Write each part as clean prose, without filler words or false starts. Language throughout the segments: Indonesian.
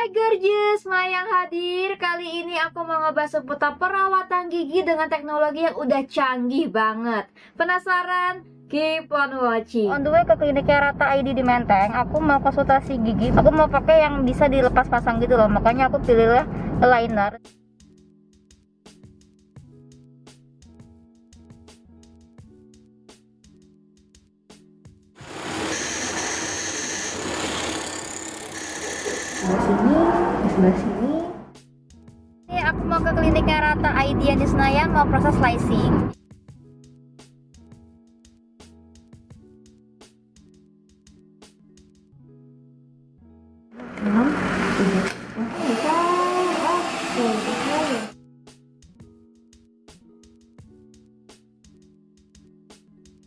Hai gorgeous, Mayang hadir. Kali ini aku mau ngebahas seputar perawatan gigi dengan teknologi yang udah canggih banget. Penasaran? Keep on watching. On the way ke kliniknya Rata ID di Menteng, aku mau konsultasi gigi. Aku mau pakai yang bisa dilepas pasang gitu loh, makanya aku pilihlah aligner. Sebelah sini, di sebelah sini. Ini aku mau ke kliniknya Rata ID yang di Senayan, mau proses slicing.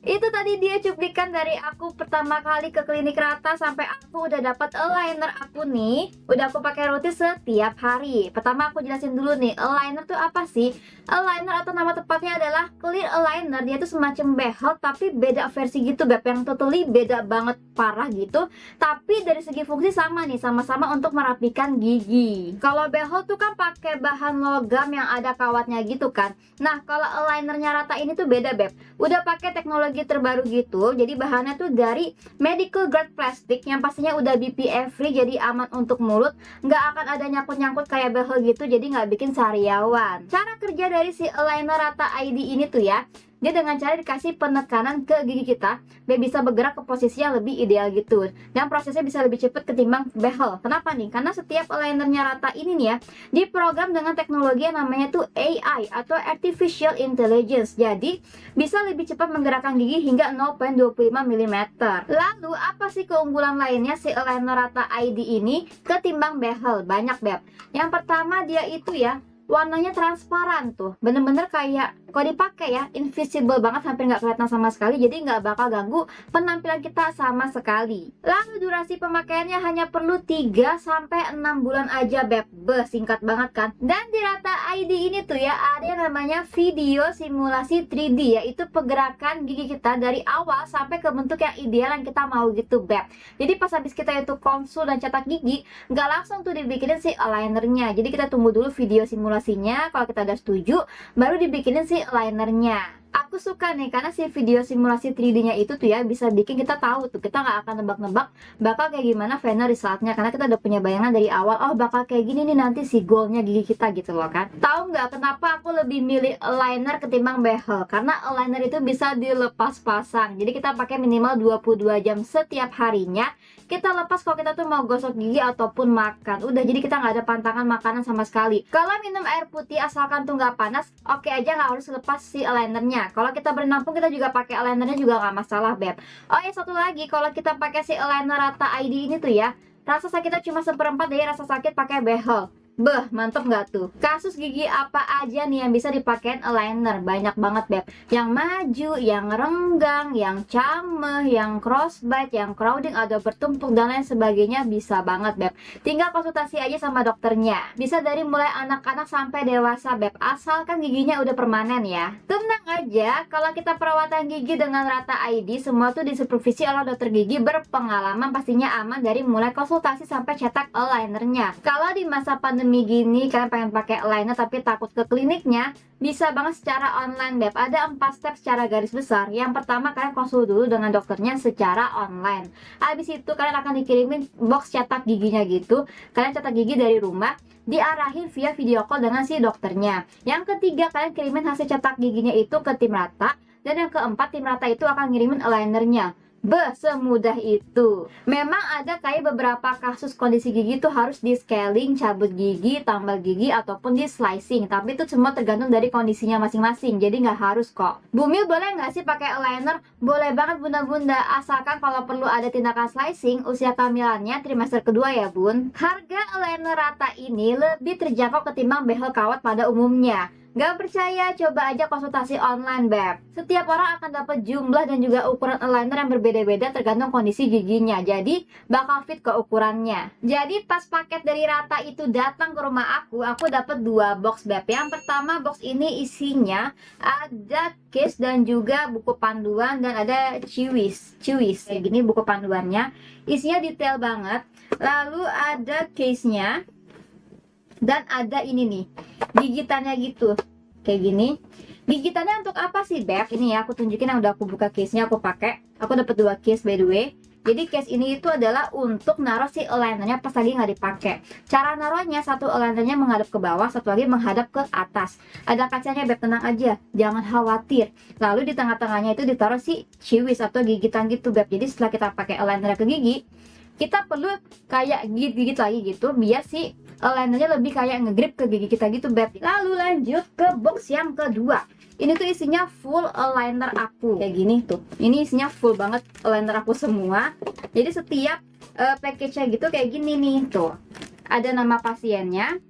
Itu tadi dia cuplikan dari aku pertama kali ke klinik Rata sampai aku udah dapat aligner aku nih. Udah aku pakai rutin setiap hari. Pertama aku jelasin dulu nih, aligner tuh apa sih? Aligner atau nama tepatnya adalah clear aligner. Dia tuh semacam behel tapi beda versi gitu, Beb, yang totally beda banget, parah gitu. Tapi dari segi fungsi sama nih, sama-sama untuk merapikan gigi. Kalau behel tuh kan pakai bahan logam yang ada kawatnya gitu kan. Nah, kalau alignernya Rata ini tuh beda, Beb. Udah pakai teknologi terbaru gitu, jadi bahannya tuh dari medical grade plastik yang pastinya udah BPA free, jadi aman untuk mulut, nggak akan ada nyangkut-nyangkut kayak behel gitu, jadi nggak bikin sariawan. Cara kerja dari si aligner Rata ID ini tuh ya, dia dengan cara dikasih penekanan ke gigi kita, biar bisa bergerak ke posisi yang lebih ideal gitu. Dan prosesnya bisa lebih cepat ketimbang behel. Kenapa nih? Karena setiap alinernya Rata ini nih ya, diprogram dengan teknologi yang namanya tuh AI atau Artificial Intelligence. Jadi, bisa lebih cepat menggerakkan gigi hingga 0,25 mm. Lalu, apa sih keunggulan lainnya si aligner Rata ID ini ketimbang behel? Banyak, Beb. Yang pertama, dia itu ya, warnanya transparan tuh, bener-bener kayak kalau dipakai ya invisible banget, hampir nggak kelihatan sama sekali, jadi nggak bakal ganggu penampilan kita sama sekali. Lalu durasi pemakaiannya hanya perlu 3-6 bulan aja, Beb. Singkat banget kan. Dan di Rata ID ini tuh ya ada yang namanya video simulasi 3D, yaitu pergerakan gigi kita dari awal sampai ke bentuk yang ideal yang kita mau gitu, Beb. Jadi pas habis kita itu konsul dan cetak gigi, nggak langsung tuh dibikinin si alignernya, jadi kita tunggu dulu video simulasinya. Kalau kita udah setuju, baru dibikinin si alignernya. Aku suka nih karena si video simulasi 3D-nya itu tuh ya bisa bikin kita tahu tuh, kita nggak akan nebak-nebak bakal kayak gimana final resultnya, karena kita udah punya bayangan dari awal, oh bakal kayak gini nih nanti si goalnya gigi kita gitu loh kan. Tahu nggak kenapa aku lebih milih aligner ketimbang behel? Karena aligner itu bisa dilepas pasang, jadi kita pakai minimal 22 jam setiap harinya. Kita lepas kalau kita tuh mau gosok gigi ataupun makan, udah, jadi kita nggak ada pantangan makanan sama sekali. Kalau minum air putih asalkan tuh nggak panas, oke aja, nggak harus lepas si alignernya. Kalau kita berenang pun kita juga pakai alignernya juga nggak masalah, Beb. Oh ya, satu lagi, kalau kita pakai si aligner Rata ID ini tuh ya, rasa sakitnya cuma 1/4 dari rasa sakit pakai behel. Mantep nggak tuh? Kasus gigi apa aja nih yang bisa dipakein aligner? Banyak banget, Beb. Yang maju, yang renggang, yang cameh, yang crossbite, yang crowding atau bertumpuk dan lain sebagainya, bisa banget, Beb. Tinggal konsultasi aja sama dokternya. Bisa dari mulai anak-anak sampai dewasa, Beb. Asalkan giginya udah permanen ya. Tenang aja, kalau kita perawatan gigi dengan Rata ID, semua tuh disupervisi oleh dokter gigi berpengalaman, pastinya aman dari mulai konsultasi sampai cetak alignernya. Kalau di masa pandemi gini kalian pengen pakai aligner tapi takut ke kliniknya, bisa banget secara online, Beb. Ada 4 step secara garis besar. Yang pertama, kalian konsul dulu dengan dokternya secara online. Habis itu kalian akan dikirimin box cetak giginya gitu. Kalian cetak gigi dari rumah, diarahin via video call dengan si dokternya. Yang ketiga, kalian kirimin hasil cetak giginya itu ke tim Rata. Dan yang keempat, tim Rata itu akan ngirimin alignernya. Semudah itu. Memang ada kayak beberapa kasus kondisi gigi tuh harus di scaling, cabut gigi, tambal gigi, ataupun di slicing. Tapi itu semua tergantung dari kondisinya masing-masing, jadi nggak harus kok. Bumil boleh nggak sih pakai aligner? Boleh banget, bunda-bunda, asalkan kalau perlu ada tindakan slicing, usia kehamilannya trimester kedua ya, Bun. Harga aligner Rata ini lebih terjangkau ketimbang behel kawat pada umumnya. Gak percaya, coba aja konsultasi online, Beb. Setiap orang akan dapat jumlah dan juga ukuran aligner yang berbeda-beda tergantung kondisi giginya. Jadi, bakal fit ke ukurannya. Jadi, pas paket dari Rata itu datang ke rumah aku dapat 2 box, Beb. Yang pertama, box ini isinya ada case dan juga buku panduan dan ada ciwis. Kayak gini buku panduannya. Isinya detail banget. Lalu ada case-nya. Dan ada ini nih, gigitannya gitu, kayak gini. Gigitannya untuk apa sih, Beb? Ini ya, aku tunjukin yang udah aku buka case-nya, aku pakai. Aku dapat 2 case by the way. Jadi case ini itu adalah untuk naruh si alignernya pas lagi nggak dipakai. Cara naruhnya, satu alignernya menghadap ke bawah, satu lagi menghadap ke atas. Ada kacanya, Beb, tenang aja, jangan khawatir. Lalu di tengah-tengahnya itu ditaruh si ciwis atau gigitan gitu, Beb. Jadi setelah kita pakai aligner ke gigi, kita perlu kayak gigit-gigit lagi gitu biar si alignernya lebih kayak ngegrip ke gigi kita gitu, Beb. Lalu lanjut ke box yang kedua. Ini tuh isinya full aligner aku. Kayak gini tuh. Ini isinya full banget aligner aku semua. Jadi setiap package-nya gitu kayak gini nih tuh. Ada nama pasiennya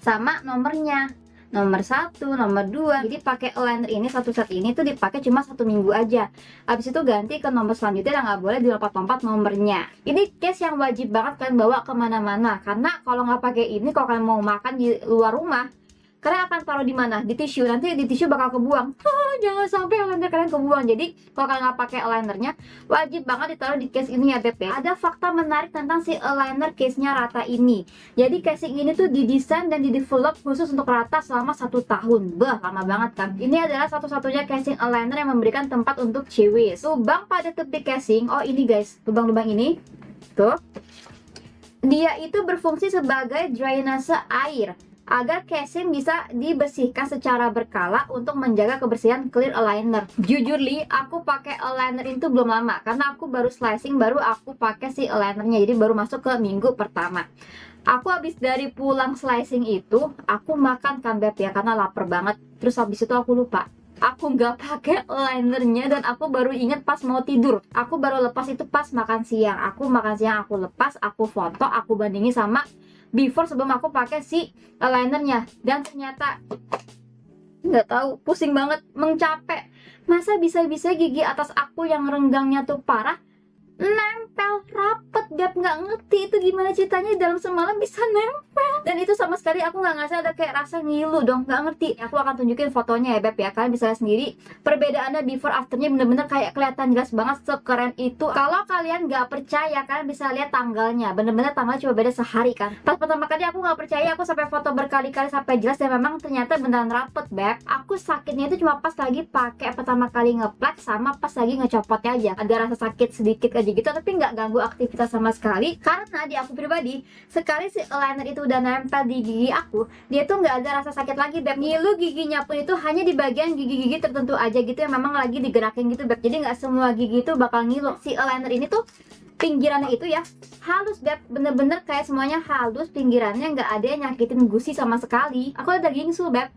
sama nomornya. Nomor 1, nomor 2. Jadi pakai aligner ini, satu set ini tuh dipakai cuma 1 minggu aja. Habis itu ganti ke nomor selanjutnya dan nggak boleh dilompat-lompat nomornya. Ini case yang wajib banget kalian bawa kemana-mana. Karena kalau nggak pakai ini, kalau kalian mau makan di luar rumah, kalian akan taruh di mana? Di tisu. Nanti di tisu bakal kebuang. Jangan sampai aligner kalian kebuang. Jadi kalau kalian nggak pakai alignernya, wajib banget ditaruh di case ini ya, Beb. Ada fakta menarik tentang si aligner case-nya Rata ini. Jadi casing ini tuh didesain dan didevelop khusus untuk Rata selama 1 tahun. Bah, lama banget kan? Ini adalah satu-satunya casing aligner yang memberikan tempat untuk ciwis. Lubang pada tepi casing. Oh ini guys, lubang-lubang ini. Tuh. Dia itu berfungsi sebagai drainase air agar casing bisa dibersihkan secara berkala untuk menjaga kebersihan clear aligner. Jujur li, aku pakai aligner itu belum lama karena aku baru slicing, baru aku pakai si alignernya, jadi baru masuk ke minggu pertama. Aku habis dari pulang slicing itu, aku makan kan, Beb, ya, karena lapar banget. Terus habis itu aku lupa, aku nggak pakai alignernya dan aku baru inget pas mau tidur. Aku baru lepas itu pas makan siang. Aku makan siang, aku lepas, aku foto, aku bandingin sama before sebelum aku pakai si alignernya, dan ternyata nggak tahu, pusing banget, mencapek. Masa bisa-bisa gigi atas aku yang renggangnya tuh parah nempel rapet, Beb. Nggak ngerti itu gimana ceritanya dalam semalam bisa nempel, dan itu sama sekali aku nggak ngerasa ada kayak rasa ngilu dong, nggak ngerti. Aku akan tunjukin fotonya ya, Beb, ya, kalian bisa lihat sendiri perbedaannya before afternya, bener-bener kayak kelihatan jelas banget, sekeren itu. Kalau kalian nggak percaya, kalian bisa lihat tanggalnya, bener-bener tanggalnya cuma beda sehari kan. Pas pertama kali aku nggak percaya, aku sampai foto berkali-kali sampai jelas, dan memang ternyata beneran rapet, Beb. Aku sakitnya itu cuma pas lagi pakai pertama kali ngeplek sama pas lagi ngecopotnya aja, ada rasa sakit sedikit aja gitu, tapi nggak ganggu aktivitas sama sekali. Karena di aku pribadi, sekali si aligner itu udah nempel di gigi aku, dia tuh nggak ada rasa sakit lagi, Beb. Ngilu giginya pun itu hanya di bagian gigi-gigi tertentu aja gitu yang memang lagi digerakin gitu, Beb. Jadi nggak semua gigi itu bakal ngilu. Si aligner ini tuh pinggirannya itu ya halus, Beb, bener-bener kayak semuanya halus, pinggirannya nggak ada yang nyakitin gusi sama sekali. Aku ada gingsul, Beb.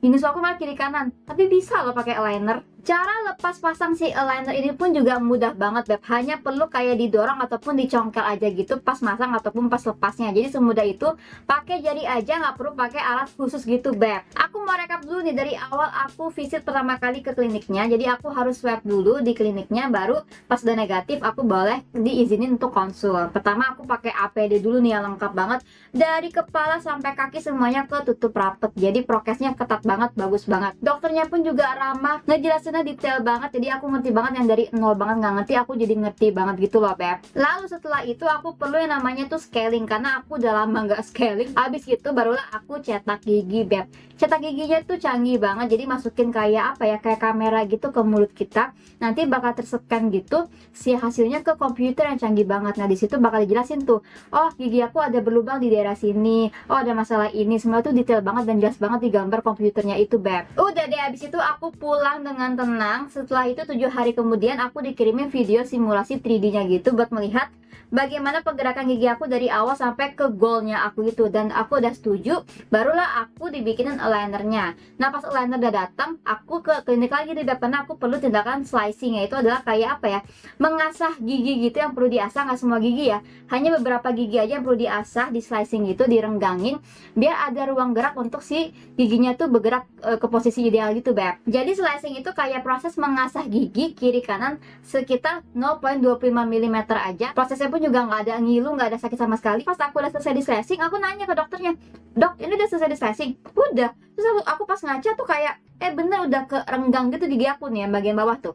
Gingsul aku malah kiri kanan, tapi bisa loh pakai aligner. Cara lepas pasang si aligner ini pun juga mudah banget, Beb. Hanya perlu kayak didorong ataupun dicongkel aja gitu pas masang ataupun pas lepasnya. Jadi semudah itu, pakai jari aja, nggak perlu pakai alat khusus gitu, Beb. Aku mau rekap dulu nih dari awal aku visit pertama kali ke kliniknya. Jadi aku harus swab dulu di kliniknya, baru pas udah negatif aku boleh diizinin untuk konsul. Pertama aku pakai APD dulu nih yang lengkap banget, dari kepala sampai kaki semuanya ketutup rapet. Jadi prokesnya ketat banget, bagus banget. Dokternya pun juga ramah, ngejelasin detail banget, jadi aku ngerti banget. Yang dari nol banget nggak ngerti, aku jadi ngerti banget gitu loh, Beb. Lalu setelah itu aku perlu yang namanya tuh scaling, karena aku udah lama nggak scaling. Habis gitu barulah aku cetak gigi, Beb. Cetak giginya tuh canggih banget, jadi masukin kayak apa ya, kayak kamera gitu ke mulut kita, nanti bakal tersekan gitu si hasilnya ke komputer yang canggih banget. Nah di situ bakal dijelasin tuh, oh gigi aku ada berlubang di daerah sini, oh ada masalah ini, semua tuh detail banget dan jelas banget di gambar komputernya itu, Beb. Udah deh, habis itu aku pulang dengan tenang. Setelah itu 7 hari kemudian aku dikirimin video simulasi 3D nya gitu buat melihat bagaimana pergerakan gigi aku dari awal sampai ke goalnya aku itu. Dan aku udah setuju, barulah aku dibikinin alignernya. Nah pas aligner udah datang, aku ke klinik lagi nih Beb, karena aku perlu tindakan slicing, yaitu adalah kayak apa ya, mengasah gigi gitu yang perlu diasah. Nggak semua gigi ya, hanya beberapa gigi aja yang perlu diasah, di slicing gitu, direnggangin biar ada ruang gerak untuk si giginya tuh bergerak ke posisi ideal gitu Beb. Jadi slicing itu kayak proses mengasah gigi kiri kanan sekitar 0,25 mm aja. Prosesnya pun juga nggak ada ngilu, nggak ada sakit sama sekali. Pas aku udah selesai di slicing, aku nanya ke dokternya, dok ini udah selesai di slicing? Udah. Terus aku pas ngaca tuh kayak bener udah kerenggang gitu gigi aku nih yang bagian bawah tuh,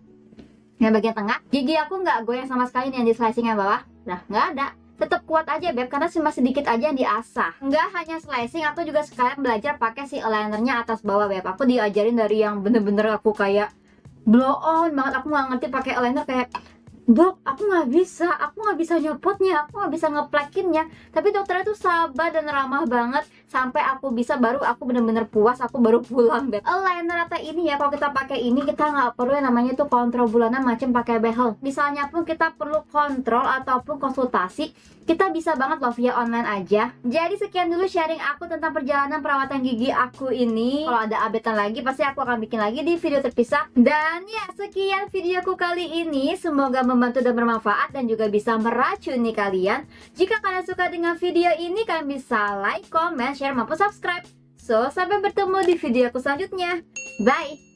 yang bagian tengah gigi aku nggak goyang sama sekali nih yang di slicing yang bawah. Nah nggak ada, tetap kuat aja Beb, karena cuma sedikit aja yang diasah. Nggak hanya slicing, aku juga sekarang belajar pakai si alignernya atas bawah Beb. Aku diajarin dari yang bener-bener aku kayak blow on banget, aku nggak ngerti pakai aligner, kayak dok aku nggak bisa nyopotnya, aku nggak bisa ngeplekinnya. Tapi dokternya tuh sabar dan ramah banget, sampai aku bisa, baru aku bener-bener puas, aku baru pulang Beb. Aligner rata ini ya, kalau kita pakai ini kita nggak perlu yang namanya tuh kontrol bulanan macam pakai behel. Misalnya pun kita perlu kontrol ataupun konsultasi, kita bisa banget loh via online aja. Jadi sekian dulu sharing aku tentang perjalanan perawatan gigi aku ini. Kalau ada updatean lagi pasti aku akan bikin lagi di video terpisah. Dan ya sekian videoku kali ini, semoga membantu dan bermanfaat dan juga bisa meracuni kalian. Jika kalian suka dengan video ini, kalian bisa like, comment, share maupun subscribe. So sampai bertemu di videoku selanjutnya. Bye.